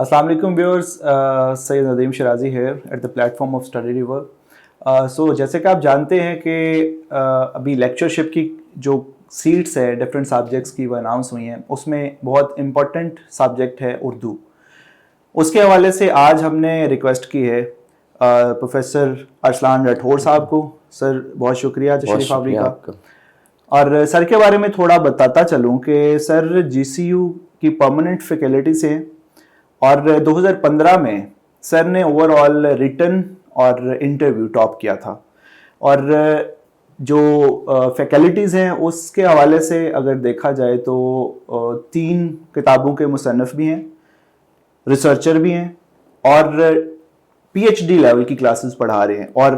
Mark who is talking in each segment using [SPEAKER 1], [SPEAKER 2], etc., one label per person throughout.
[SPEAKER 1] अस्सलाम वालेकुम व्यूअर्स, सैयद नदीम शराजी है at the platform of study river. So जैसे कि आप जानते हैं कि अभी लेक्चरशिप की जो सीट्स है डिफरेंट सब्जेक्ट्स की वो अनाउंस हुई हैं, उसमें बहुत इम्पोर्टेंट सब्जेक्ट है उर्दू। उसके हवाले से आज हमने रिक्वेस्ट की है प्रोफेसर अरसलान राठौर साहब को। सर बहुत शुक्रिया तशरीफ आवरी का। और सर के बारे में थोड़ा बताता चलूँ कि सर जीसीयू की परमानेंट फैकल्टी से हैं और 2015 में सर ने ओवरऑल रिटन और इंटरव्यू टॉप किया था। और जो फैकल्टीज़ हैं उसके हवाले से अगर देखा जाए तो 3 किताबों के मुसन्निफ भी हैं, रिसर्चर भी हैं और पीएचडी लेवल की क्लासेस पढ़ा रहे हैं और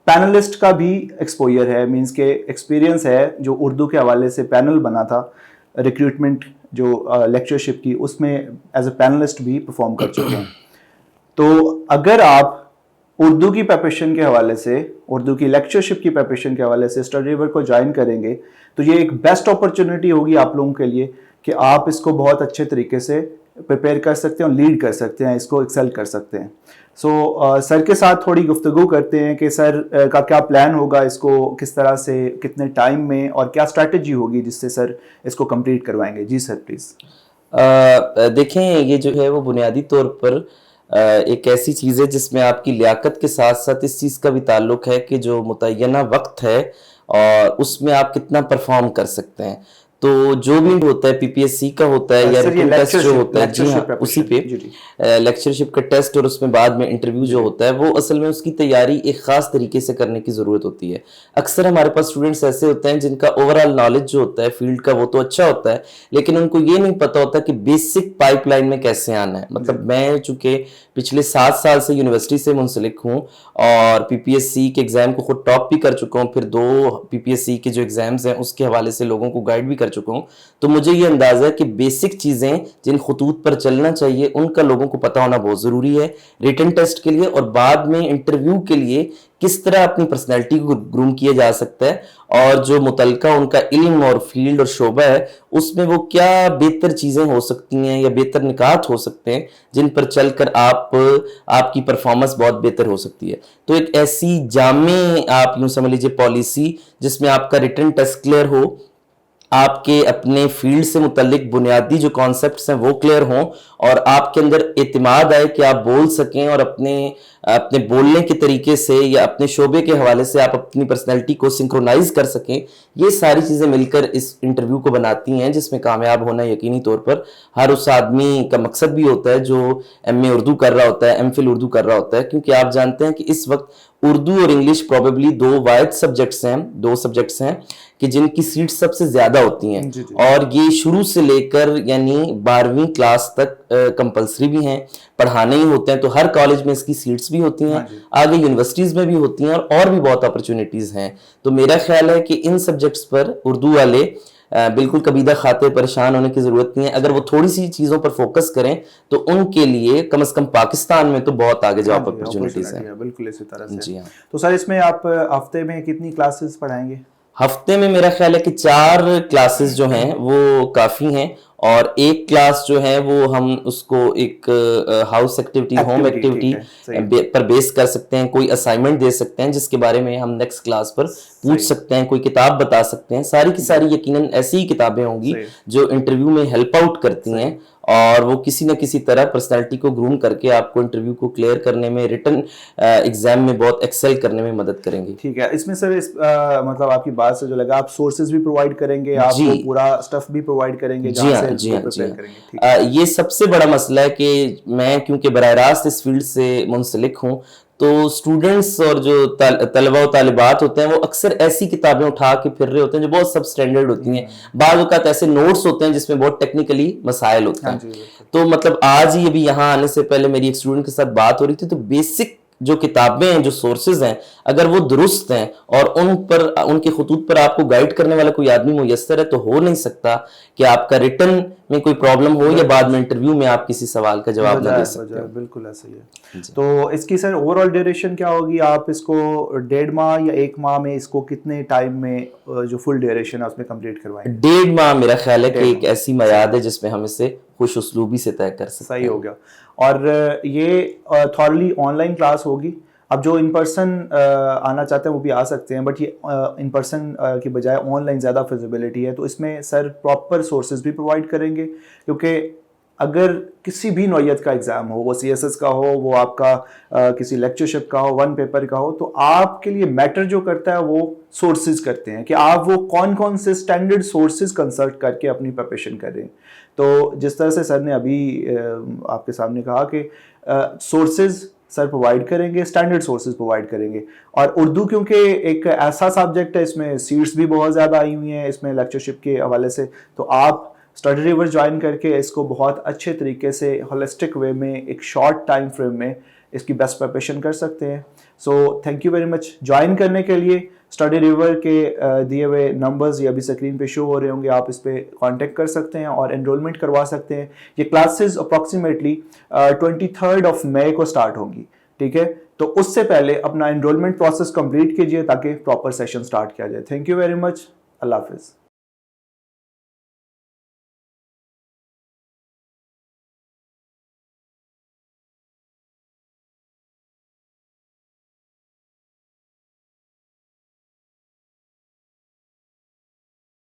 [SPEAKER 1] पैनलिस्ट का भी एक्सपोजर है, मींस के एक्सपीरियंस है। जो उर्दू के हवाले से पैनल बना था रिक्रूटमेंट जो लेक्चरशिप की, उसमें एज ए पैनलिस्ट भी परफॉर्म कर चुके हैं। तो अगर आप उर्दू की प्रिपरेशन के हवाले से, उर्दू की लेक्चरशिप की प्रिपरेशन के हवाले से स्टडी रिवर को ज्वाइन करेंगे तो ये एक बेस्ट अपॉर्चुनिटी होगी आप लोगों के लिए कि आप इसको बहुत अच्छे तरीके से प्रिपेयर कर सकते हैं और लीड कर सकते हैं, इसको एक्सेल कर सकते हैं। सो सर के साथ थोड़ी गुफ्तगू करते हैं कि सर का क्या प्लान होगा, इसको किस तरह से, कितने टाइम में और क्या स्ट्रैटेजी होगी जिससे सर इसको कंप्लीट करवाएंगे। जी सर प्लीज़।
[SPEAKER 2] देखें, ये जो है वो बुनियादी तौर पर एक ऐसी चीज़ है जिसमें आपकी लियाकत के साथ साथ इस चीज़ का भी ताल्लुक है कि जो मुतय्यना वक्त है और उसमें आप कितना परफॉर्म कर सकते हैं। तो जो भी होता है पीपीएससी का होता है या रिटन टेस्ट जो होता है, जी हाँ, उसी पे लेक्चरशिप का टेस्ट और उसमें बाद में इंटरव्यू जो होता है, वो असल में उसकी तैयारी एक ख़ास तरीके से करने की ज़रूरत होती है। अक्सर हमारे पास स्टूडेंट्स ऐसे होते हैं जिनका ओवरऑल नॉलेज जो होता है फील्ड का वो तो अच्छा होता है, लेकिन उनको ये नहीं पता होता कि बेसिक पाइपलाइन में कैसे आना है। मतलब मैं चूँकि पिछले 7 साल से यूनिवर्सिटी से मुंसलिक हूँ और पीपीएससी के एग्ज़ाम को खुद टॉप भी कर चुका हूँ, फिर 2 पीपीएससी के जो एग्ज़ाम्स हैं उसके हवाले से लोगों को गाइड भी कर चुका हूँ, तो मुझे ये अंदाज़ा है कि बेसिक चीज़ें जिन खतूत पर चलना चाहिए उनका लोगों को पता होना बहुत ज़रूरी है रिटन टेस्ट के लिए। और बाद में इंटरव्यू के लिए किस तरह अपनी पर्सनैलिटी को ग्रूम किया जा सकता है और जो मुतलका उनका इल्म और फील्ड और शोबा है उसमें वो क्या बेहतर चीज़ें हो सकती हैं या बेहतर निकात हो सकते हैं जिन पर चलकर आपकी परफॉर्मेंस बहुत बेहतर हो सकती है। तो एक ऐसी जामे आप यूँ समझ लीजिए पॉलिसी जिसमें आपका रिटन टेस्ट क्लियर हो, आपके अपने फील्ड से मुतल्लिक बुनियादी जो कॉन्सेप्ट्स हैं वो क्लियर हों और आपके अंदर एतमाद आए कि आप बोल सकें और अपने बोलने के तरीके से या अपने शोबे के हवाले से आप अपनी पर्सनैलिटी को सिंक्रोनाइज कर सकें। ये सारी चीज़ें मिलकर इस इंटरव्यू को बनाती हैं जिसमें कामयाब होना यकीनी तौर पर हर उस आदमी का मकसद भी होता है जो एमए उर्दू कर रहा होता है, एमफिल उर्दू कर रहा होता है, क्योंकि आप जानते हैं कि इस वक्त उर्दू और इंग्लिश प्रॉबेबली 2 वाइड सब्जेक्ट्स हैं कि जिनकी सीट्स सबसे ज़्यादा होती हैं। जी। और ये शुरू से लेकर यानी 12वीं क्लास तक कंपलसरी भी हैं, पढ़ाने ही होते हैं, तो हर कॉलेज में इसकी सीट्स भी होती हैं, आगे यूनिवर्सिटीज़ में भी होती हैं और भी बहुत अपॉर्चुनिटीज़ हैं। तो मेरा ख्याल है कि इन सब्जेक्ट्स पर उर्दू वाले बिल्कुल कबीदा खाते परेशान होने की ज़रूरत नहीं है। अगर वो थोड़ी सी चीज़ों पर फोकस करें तो उनके लिए कम से कम पाकिस्तान में तो बहुत आगे जाओ अपॉर्चुनिटीज़ हैं।
[SPEAKER 1] बिल्कुल इसी तरह से।
[SPEAKER 2] जी हाँ।
[SPEAKER 1] तो सर इसमें आप हफ्ते में कितनी क्लासेस पढ़ाएंगे?
[SPEAKER 2] हफ्ते में मेरा ख्याल है कि 4 क्लासेस जो हैं वो काफ़ी हैं और एक क्लास जो है वो हम उसको एक हाउस एक्टिविटी होम एक्टिविटी पर बेस कर सकते हैं, कोई असाइनमेंट दे सकते हैं जिसके बारे में हम नेक्स्ट क्लास पर पूछ सकते हैं, कोई किताब बता सकते हैं। सारी की सारी यकीनन ऐसी ही किताबें होंगी जो इंटरव्यू में हेल्प आउट करती हैं और वो किसी न किसी तरह पर्सनैलिटी को ग्रूम करके आपको इंटरव्यू को क्लियर करने में, रिटन एग्जाम में बहुत एक्सेल करने में मदद करेंगे।
[SPEAKER 1] ठीक है, इसमें सर मतलब आपकी बात से जो लगा, आप सोर्सेज भी प्रोवाइड करेंगे, आप पूरा स्टफ भी प्रोवाइड करेंगे?
[SPEAKER 2] जी हाँ। ये सबसे बड़ा मसला है कि मैं क्योंकि बराह रास्त इस फील्ड से मुंसलिक हूँ तो स्टूडेंट्स और जो तलबा और तालिबात होते हैं वो अक्सर ऐसी किताबें उठा के फिर रहे होते हैं जो बहुत सब स्टैंडर्ड होती हैं। बाद वक़्त ऐसे नोट्स होते हैं जिसमें बहुत टेक्निकली मसाइल होते हैं। तो मतलब आज ही अभी यहाँ आने से पहले मेरी एक स्टूडेंट के साथ बात हो रही थी, तो बेसिक जो किताबें हैं, जो सोर्सेज हैं, अगर वो दुरुस्त हैं और उन पर, उनके खतूत पर आपको गाइड करने वाला कोई आदमी मुयस्सर है, तो हो नहीं सकता कि आपका रिटन में कोई प्रॉब्लम हो या बाद में इंटरव्यू में आप किसी सवाल का जवाब ना दे सकते हो।
[SPEAKER 1] बिल्कुल ऐसा ही है। तो इसकी सर ओवरऑल ड्यूरेशन क्या होगी? आप इसको 1.5 माह या 1 माह में, इसको कितने टाइम में जो फुल ड्यूरेशन है उसमें कंप्लीट करवाएंगे?
[SPEAKER 2] 1.5 माह मेरा ख्याल है कि एक ऐसी मयाद है जिसमें हम इसे खुश उसलूबी से तय कर सकते
[SPEAKER 1] सही
[SPEAKER 2] हैं।
[SPEAKER 1] हो गया। और ये थॉरली ऑनलाइन क्लास होगी। अब जो इन पर्सन आना चाहते हैं वो भी आ सकते हैं, बट ये इन पर्सन की बजाय ऑनलाइन ज़्यादा फिजिबिलिटी है। तो इसमें सर प्रॉपर सोर्सेज भी प्रोवाइड करेंगे, क्योंकि अगर किसी भी नौयत का एग्ज़ाम हो, वो CSS का हो, वो आपका किसी लेक्चरशिप का हो, वन पेपर का हो, तो आपके लिए मैटर जो करता है वो सोर्सेज करते हैं कि आप वो कौन कौन से स्टैंडर्ड सोर्सेज कंसल्ट करके अपनी प्रिपरेशन करें। तो जिस तरह से सर ने अभी आपके सामने कहा कि सोर्सेज सर प्रोवाइड करेंगे, स्टैंडर्ड सोर्सेज प्रोवाइड करेंगे। और उर्दू क्योंकि एक ऐसा सब्जेक्ट है, इसमें सीट्स भी बहुत ज़्यादा आई हुई हैं इसमें लेक्चरशिप के हवाले से, तो आप स्टडी रिवर ज्वाइन करके इसको बहुत अच्छे तरीके से होलिस्टिक वे में एक शॉर्ट टाइम फ्रेम में इसकी बेस्ट प्रिपरेशन कर सकते हैं। So thank you very much join करने के लिए। स्टडी रिवर के दिए हुए नंबर्स ये अभी स्क्रीन पे शो हो रहे होंगे, आप इस पर कांटेक्ट कर सकते हैं और एनरोलमेंट करवा सकते हैं। ये क्लासेस अप्रॉक्सीमेटली 23 मई को स्टार्ट होंगी, ठीक है। तो उससे पहले अपना एनरोलमेंट प्रोसेस कंप्लीट कीजिए ताकि प्रॉपर सेशन स्टार्ट किया जाए। Thank you very much. अल्लाह हाफिज़।